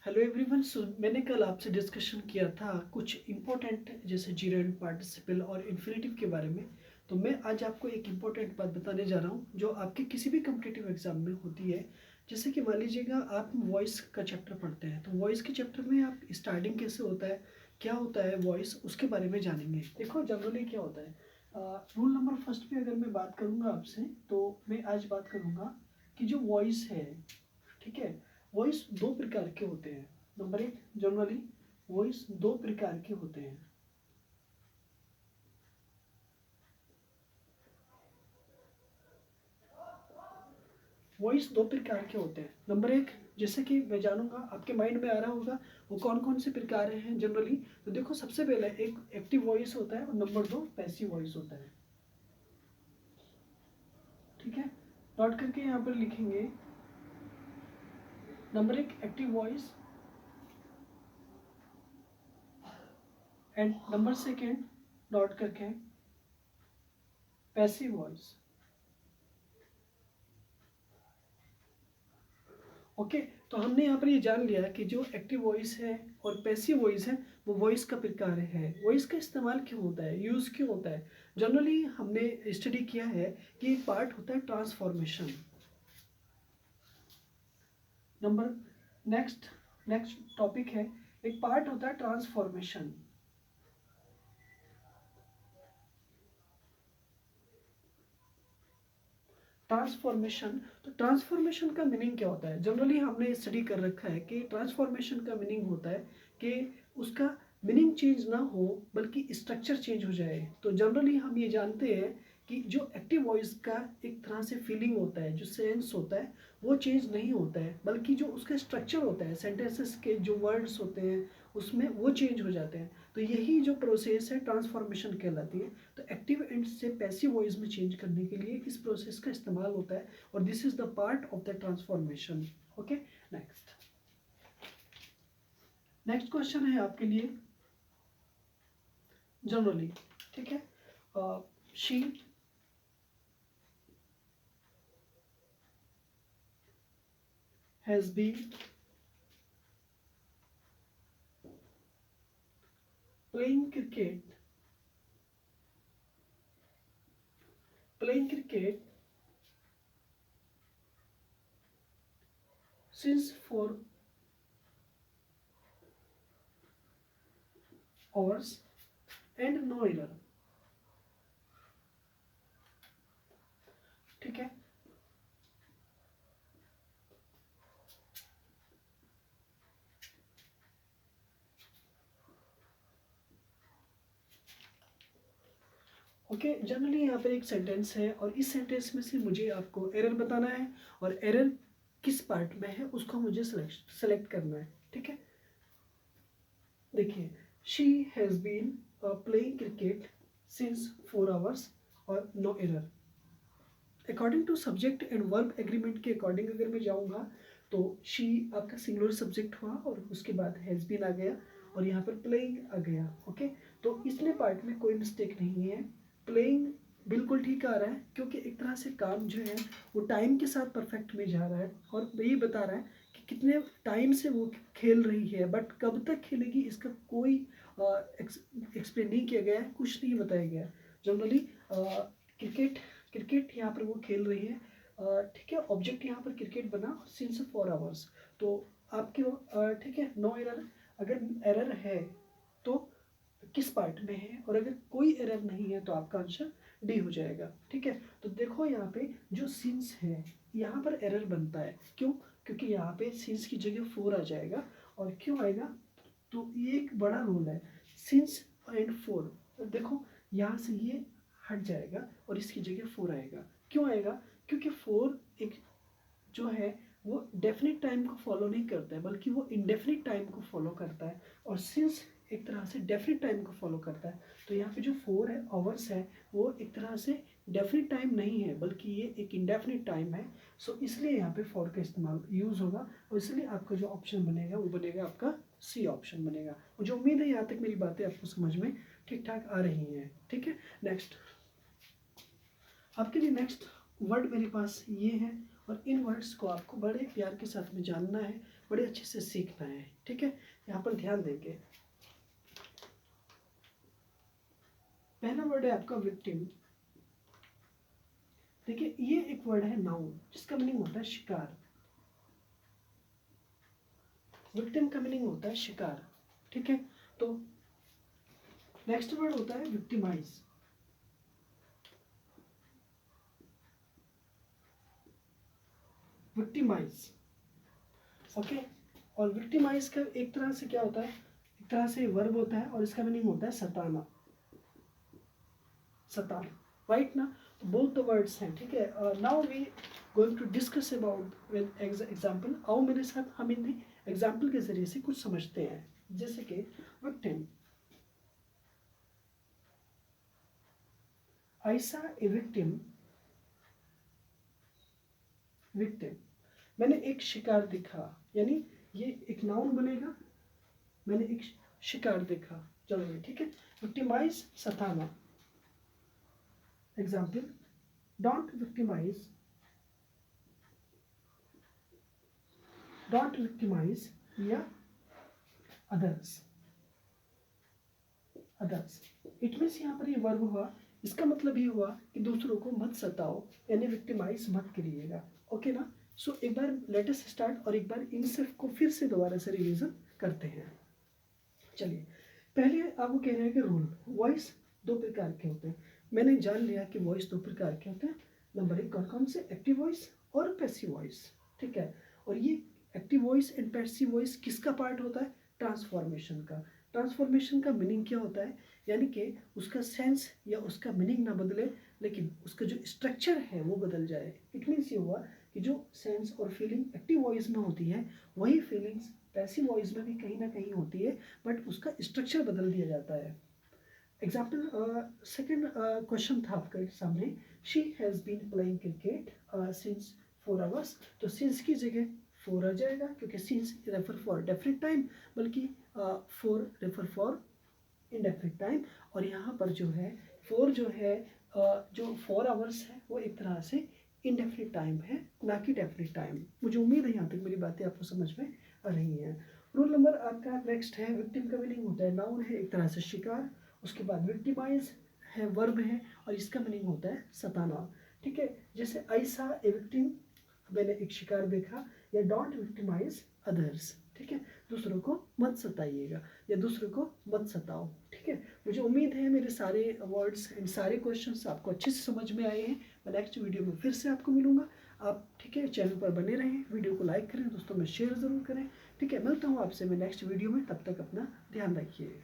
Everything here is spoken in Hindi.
Hello everyone. सो मैंने कल आपसे डिस्कशन किया था कुछ इम्पोर्टेंट जैसे जीरेंड, पार्टिसिपल और इन्फिनेटिव के बारे में। तो मैं आज आपको एक इम्पोर्टेंट बात बताने जा रहा हूँ जो आपके किसी भी कॉम्पिटिटिव एग्जाम में होती है। जैसे कि मान लीजिएगा आप वॉइस का चैप्टर पढ़ते हैं, तो वॉइस के चैप्टर में आप स्टार्टिंग कैसे होता है, क्या होता है वॉइस, उसके बारे में जानेंगे। देखो जनरली क्या होता है, रूल नंबर फर्स्ट पे अगर मैं बात करूँगा आपसे, तो मैं आज बात करूँगा कि जो वॉइस है, ठीक है, वॉइस दो प्रकार के होते हैं। नंबर एक, जनरली वॉइस दो प्रकार के होते हैं। वॉइस दो प्रकार के होते हैं। नंबर एक, जैसे कि मैं जानूंगा आपके माइंड में आ रहा होगा वो कौन कौन से प्रकार हैं जनरली। तो देखो, सबसे पहले एक एक्टिव वॉइस होता है और नंबर दो पैसिव वॉइस होता है। ठीक है, नोट करके यहाँ पर लिखेंगे। नंबर एक active voice and number second note करके पैसिव वॉइस। ओके, तो हमने यहाँ पर ये जान लिया कि जो एक्टिव वॉइस है और पैसिव वॉइस है वो वॉइस का प्रकार है। वॉइस का इस्तेमाल क्यों होता है, यूज़ क्यों होता है। जनरली हमने स्टडी किया है कि एक पार्ट होता है transformation. Number next next topic है, एक पार्ट होता है ट्रांसफॉर्मेशन। ट्रांसफॉर्मेशन, तो ट्रांसफॉर्मेशन का मीनिंग क्या होता है। जनरली हमने स्टडी कर रखा है कि ट्रांसफॉर्मेशन का मीनिंग होता है कि उसका मीनिंग चेंज ना हो बल्कि स्ट्रक्चर चेंज हो जाए। तो जनरली हम ये जानते हैं कि जो एक्टिव वॉइस का एक तरह से फीलिंग होता है, जो सेंस होता है, वो चेंज नहीं होता है, बल्कि जो उसका स्ट्रक्चर होता है, सेंटेंसेस के जो वर्ड्स होते हैं उसमें वो चेंज हो जाते हैं। तो यही जो प्रोसेस है ट्रांसफॉर्मेशन कहलाती है। तो एक्टिव एंड से पैसिव वॉइस में चेंज करने के लिए इस प्रोसेस का इस्तेमाल होता है और this is the part of the transformation. Okay, next next question है आपके लिए जनरली। ठीक है, she has been playing cricket since 4 hours and no error। ठीक है, ओके। जनरली यहाँ पर एक सेंटेंस है और इस सेंटेंस में से मुझे आपको एरर बताना है और एरर किस पार्ट में है उसको मुझे सेलेक्ट करना है। ठीक है, देखिए, she has been playing cricket since 4 hours और no error. According to subject and verb agreement के अकॉर्डिंग अगर मैं जाऊँगा तो शी आपका सिंगुलर सब्जेक्ट हुआ और उसके बाद हैज़ बीन आ गया और यहाँ पर प्लेइंग आ गया। ओके, तो इसने पार्ट में कोई मिस्टेक नहीं है। प्लेइंग बिल्कुल ठीक आ रहा है क्योंकि एक तरह से काम जो है वो टाइम के साथ परफेक्ट में जा रहा है और यही बता रहा है कि कितने टाइम से वो खेल रही है, बट कब तक खेलेगी इसका कोई एक्सप्लेन नहीं किया गया है, कुछ नहीं बताया गया है। जनरली क्रिकेट क्रिकेट यहाँ पर वो खेल रही है। ठीक है, ऑब्जेक्ट यहाँ पर क्रिकेट बना सिंस 4 hours। तो आपके ठीक है, नो एरर। अगर एरर है तो किस पार्ट में है और अगर कोई एरर नहीं है तो आपका आंसर डी हो जाएगा। ठीक है, तो देखो यहाँ पे जो सिंस है यहाँ पर एरर बनता है। क्यों? क्योंकि यहाँ पे सिंस की जगह 4 आ जाएगा। और क्यों आएगा, तो ये एक बड़ा रूल है, सिंस एंड 4। देखो यहाँ से ये हट जाएगा और इसकी जगह 4 आएगा। क्यों आएगा? क्योंकि 4 एक जो है वो डेफिनेट टाइम को फॉलो नहीं करता है बल्कि वो इनडेफिनेट टाइम को फॉलो करता है और सिंस एक तरह से डेफिनेट टाइम को फॉलो करता है। तो यहाँ पे जो 4 है आवर्स है वो एक तरह से डेफिनेट टाइम नहीं है बल्कि ये एक इंडेफिनेट टाइम है। सो इसलिए यहाँ पे फॉर का इस्तेमाल यूज़ होगा और इसलिए आपका जो ऑप्शन बनेगा वो बनेगा आपका सी ऑप्शन बनेगा। मुझे उम्मीद है यहाँ तक मेरी बातें आपको समझ में ठीक ठाक आ रही हैं। ठीक है, नेक्स्ट आपके लिए नेक्स्ट वर्ड मेरे पास ये है और इन वर्ड्स को आपको बड़े प्यार के साथ में जानना है, बड़े अच्छे से सीखना है, ठीक है। यहाँ पर ध्यान देंगे। पहला वर्ड है आपका विक्टिम। देखिए ये एक वर्ड है नाउन, जिसका मीनिंग होता है शिकार। विक्टिम का मीनिंग होता है शिकार, ठीक है। तो नेक्स्ट वर्ड होता है विक्टिमाइज। Victimise, okay. और विक्टिमाइज का एक तरह से क्या होता है, एक तरह से वर्ब होता है और इसका मीनिंग होता है सताना, सताना, राइट ना। बोथ द वर्ड्स हैं, ठीक है। Now we going to discuss about with example. आओ मेरे साथ हम इन एग्जांपल के जरिए से कुछ समझते हैं। जैसे कि victim, I saw a victim. Victim, मैंने एक शिकार देखा, यानी ये एक नाउन बनेगा, मैंने एक शिकार देखा, चलो ठीक है। विक्टिमाइज, सताना। Example, don't victimize, don't victimize या अदर्स, अदर्स। इट मीन्स यहाँ पर ये वर्ब हुआ, इसका मतलब ये हुआ कि दूसरों को मत सताओ, यानी विक्टिमाइज मत करिएगा, ओके ना। सो एक बार लेट अस स्टार्ट और एक बार इन सब को फिर से दोबारा से रिवीजन करते हैं। चलिए, पहले आपको कह रहे हैं कि रूल, वॉइस दो प्रकार के होते हैं। मैंने जान लिया कि वॉइस दो प्रकार के होते हैं। नंबर एक, कौन कौन से, एक्टिव वॉइस और पैसिव वॉइस, ठीक है। और ये active voice and passive voice किसका पार्ट होता है, ट्रांसफॉर्मेशन का। ट्रांसफॉर्मेशन का मीनिंग क्या होता है, यानी कि उसका सेंस या उसका मीनिंग ना बदले, लेकिन उसका जो स्ट्रक्चर है वो बदल जाए। इट मीन्स ये हुआ कि जो सेंस और फीलिंग एक्टिव वॉइस में होती है, वही फीलिंग्स पैसिव वॉइस में भी कहीं ना कहीं होती है, बट उसका स्ट्रक्चर बदल दिया जाता है। एग्जाम्पल, सेकेंड क्वेश्चन था आपके सामने, she has been playing cricket since 4 hours. तो सिंस की जगह 4 आ जाएगा, क्योंकि since refer for definite time, बल्कि 4 रेफर फॉर इनडेफिनेट टाइम। और यहाँ पर जो है 4 जो है, जो 4 आवर्स है वो एक तरह से इनडेफिनेट टाइम है, ना कि डेफिनेट टाइम। मुझे उम्मीद है यहाँ तक मेरी बातें आपको समझ में आ रही हैं। रूल नंबर आपका नेक्स्ट है, विक्टिम का मीनिंग होता है नाउन है, एक तरह से शिकार। उसके बाद विक्टिमाइज है, वर्ब है, और इसका मीनिंग होता है सताना, ठीक है। जैसे आई सॉ ए विक्टिम, मैंने एक शिकार देखा, या डोंट विक्टिमाइज अदर्स, ठीक है। दूसरों को मत सताइएगा या दूसरों को मत सताओ, ठीक है। मुझे उम्मीद है मेरे सारे वर्ड्स एंड सारे क्वेश्चंस आपको अच्छे से समझ में आए हैं। मैं नेक्स्ट वीडियो में फिर से आपको मिलूंगा। आप ठीक है चैनल पर बने रहें, वीडियो को लाइक करें, दोस्तों में शेयर ज़रूर करें, ठीक है। मिलता हूँ आपसे मैं नेक्स्ट वीडियो में, तब तक अपना ध्यान रखिए।